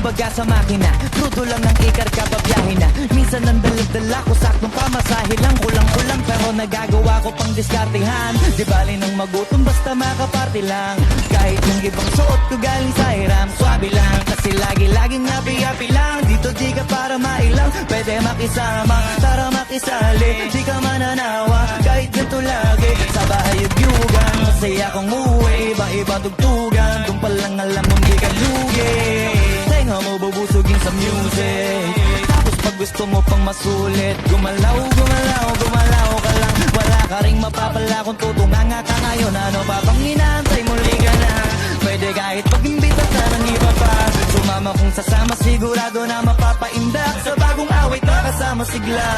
kumbaga sa makina, crudo lang ang ikarga, babiyahe na. Minsan ang daladala ko, saktong pamasahe lang. Kulang-kulang pero nagagawa ko pang diskartehan. Di bali nang magutom basta makaparty lang. Kahit yung ibang suot ko galing sa hiram, swabe lang. Kasi lagi-laging happy-happy lang. Dito di ka para mailang, pwede makisama, tara makisali. Di ka mananawa, kahit ganito lagi. Sa bahay yugyugan, masaya kong uwi. Iba-iba tugtugan, doon pa lang alam mong di ka lugi. Tenga mo bubusugin sa music. Tapos pag gusto mo pang masulit, gumalaw, gumalaw, gumalaw ka lang. Wala ka ring mapapala kung tutunganga ka ngayon. Ano pa bang inaantay, muli ka na. Pwede kahit pag-imbita ka ng iba pa. Sumama kung sasama, sigurado na mapapaindak. Sa bagong awit na kasama sigla.